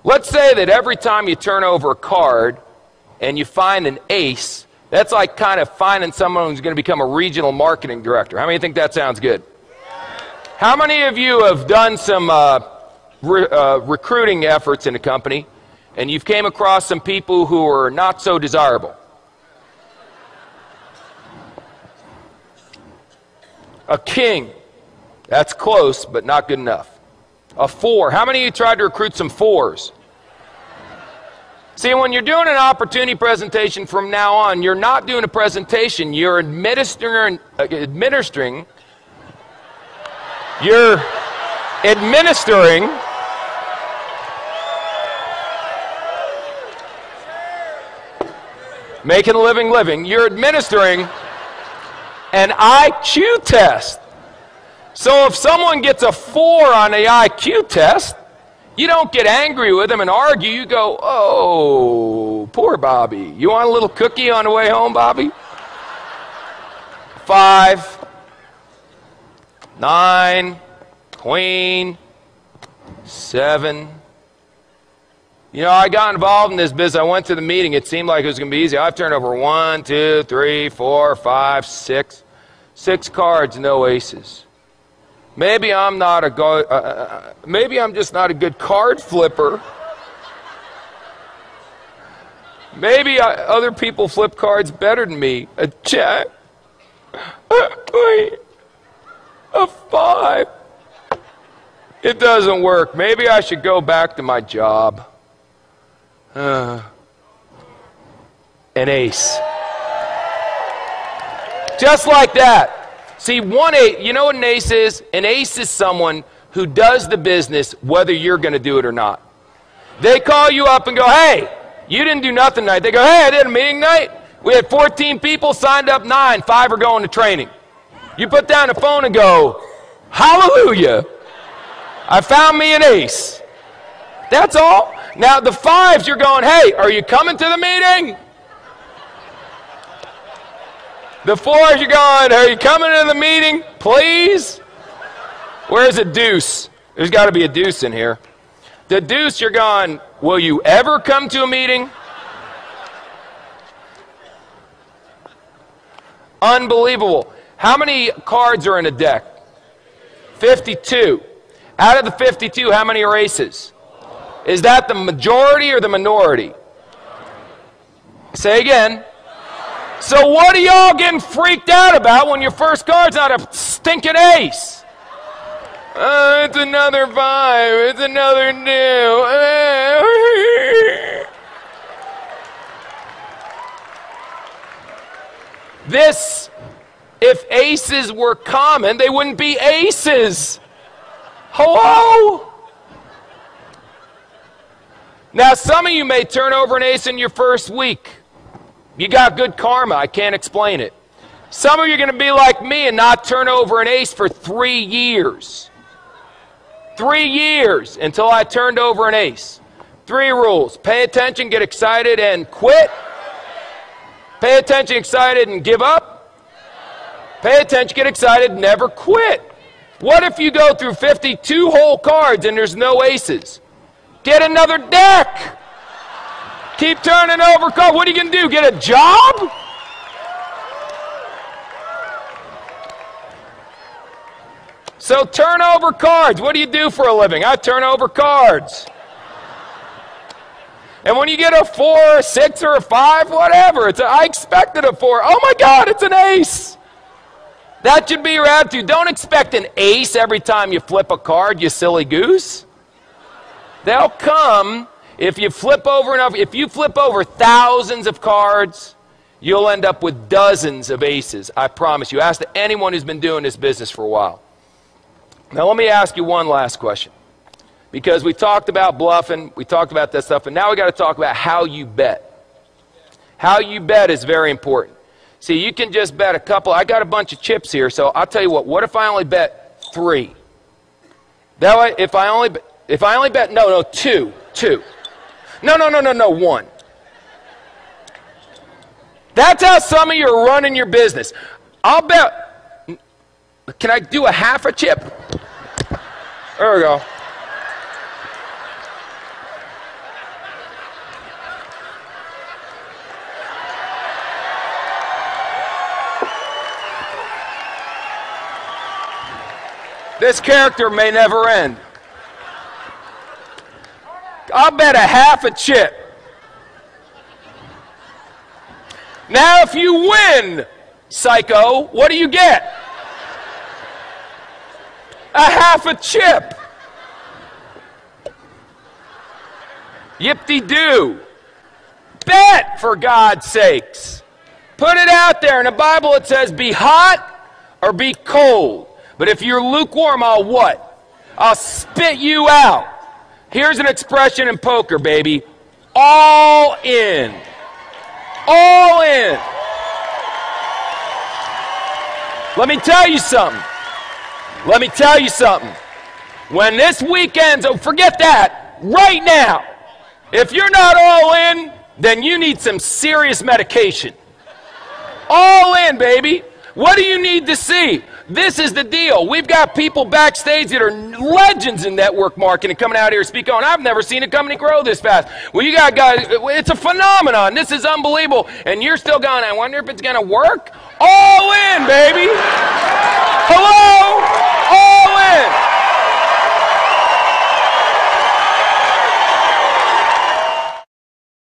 Let's say that every time you turn over a card and you find an ace, that's like kind of finding someone who's going to become a regional marketing director. How many think that sounds good? How many of you have done some recruiting efforts in a company and you've came across some people who are not so desirable? A king. That's close, but not good enough. A 4. How many of you tried to recruit some 4s? See, when you're doing an opportunity presentation from now on, you're not doing a presentation, you're administering making a living, you're administering an IQ test. So if someone gets a 4 on the IQ test, you don't get angry with them and argue. You go, oh, poor Bobby. You want a little cookie on the way home, Bobby? 5, 9, queen, 7. You know, I got involved in this business. I went to the meeting. It seemed like it was going to be easy. I've turned over 1, 2, 3, 4, 5, 6. 6 cards, no aces. Maybe I'm not a maybe I'm just not a good card flipper. Maybe other people flip cards better than me. A jack, a 5. It doesn't work. Maybe I should go back to my job. An ace. Just like that. See, 1 you know what an ace is? An ace is someone who does the business whether you're going to do it or not. They call you up and go, hey, you didn't do nothing tonight. They go, hey, I did a meeting tonight. We had 14 people, signed up 9, 5 are going to training. You put down the phone and go, hallelujah, I found me an ace. That's all. Now the 5s, you're going, hey, are you coming to the meeting? The 4s, you're going, are you coming to the meeting, please? Where's a deuce? There's got to be a deuce in here. The deuce, you're going, will you ever come to a meeting? Unbelievable. How many cards are in a deck? 52. Out of the 52, how many are aces? Is that the majority or the minority? Say again. So what are y'all getting freaked out about when your first card's not a stinking ace? It's another 5. It's another 2. This, if aces were common, they wouldn't be aces. Hello? Now, some of you may turn over an ace in your first week. You got good karma. I can't explain it. Some of you are going to be like me and not turn over an ace for 3 years. 3 years until I turned over an ace. 3 rules. Pay attention, get excited, and quit. Pay attention, excited, and give up. Pay attention, get excited, never quit. What if you go through 52 whole cards and there's no aces? Get another deck. Keep turning over cards. What are you going to do? Get a job? So turn over cards. What do you do for a living? I turn over cards. And when you get a 4, a 6, or a 5, whatever, I expected a 4. Oh my God, it's an ace. That should be your attitude. Don't expect an ace every time you flip a card, you silly goose. They'll come if you flip over enough. If you flip over thousands of cards, you'll end up with dozens of aces. I promise you. Ask anyone who's been doing this business for a while. Now let me ask you one last question. Because we talked about bluffing, we talked about that stuff, and now we got to talk about how you bet. How you bet is very important. See, you can just bet a couple. I got a bunch of chips here, so I'll tell you what if I only bet 3? That way, if I only bet, no, 2. No, 1. That's how some of you are running your business. I'll bet, can I do a half a chip? There we go. This character may never end. I'll bet a half a chip. Now, if you win, psycho, what do you get? A half a chip. Yip-de-doo. Bet, for God's sakes. Put it out there. In the Bible it says be hot or be cold. But if you're lukewarm, I'll what? I'll spit you out. Here's an expression in poker, baby. All in. All in. Let me tell you something. Let me tell you something. When this weekend's over, forget that. Right now. If you're not all in, then you need some serious medication. All in, baby. What do you need to see? This is the deal. We've got people backstage that are legends in network marketing coming out here speaking on. I've never seen a company grow this fast. Well, you got guys, it's a phenomenon. This is unbelievable. And you're still going, I wonder if it's going to work? All in, baby.